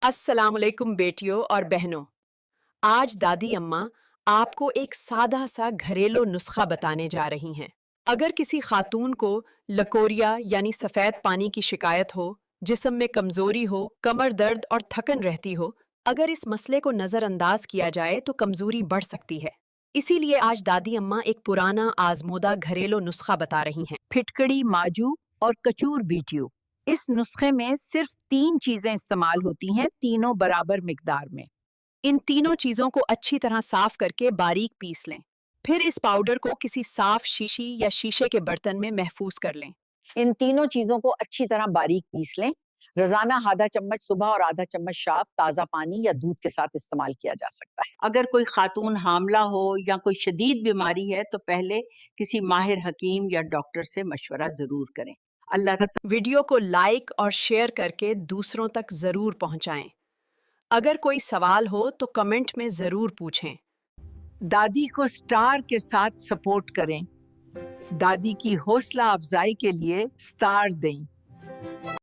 अस्सलाम वालेकुम बेटियों और बहनों। आज दादी अम्मा आपको एक सादा सा घरेलू नुस्खा बताने जा रही हैं। अगर किसी खातून को लकोरिया यानी सफ़ेद पानी की शिकायत हो, जिस्म में कमज़ोरी हो, कमर दर्द और थकन रहती हो, अगर इस मसले को नज़रअंदाज किया जाए तो कमज़ोरी बढ़ सकती है। इसीलिए आज दादी अम्मा एक पुराना आजमोदा घरेलू नुस्खा बता रही हैं। फिटकड़ी माजू और कचूर बीटियो। इस नुस्खे में सिर्फ 3 चीजें इस्तेमाल होती हैं, तीनों बराबर मिकदार में। इन तीनों चीज़ों को अच्छी तरह साफ करके बारीक पीस लें। फिर इस पाउडर को किसी साफ शीशी या शीशे के बर्तन में महफूज कर लें। इन तीनों चीजों को अच्छी तरह बारीक पीस लें। रोजाना आधा चम्मच सुबह और आधा चम्मच शाम ताज़ा पानी या दूध के साथ इस्तेमाल किया जा सकता है। अगर कोई खातून हामला हो या कोई शदीद बीमारी है तो पहले किसी माहिर हकीम या डॉक्टर से मशवरा जरूर करें। अल्लाह तक। वीडियो को लाइक और शेयर करके दूसरों तक ज़रूर पहुंचाएं। अगर कोई सवाल हो तो कमेंट में ज़रूर पूछें। दादी को स्टार के साथ सपोर्ट करें। दादी की हौसला अफजाई के लिए स्टार दें।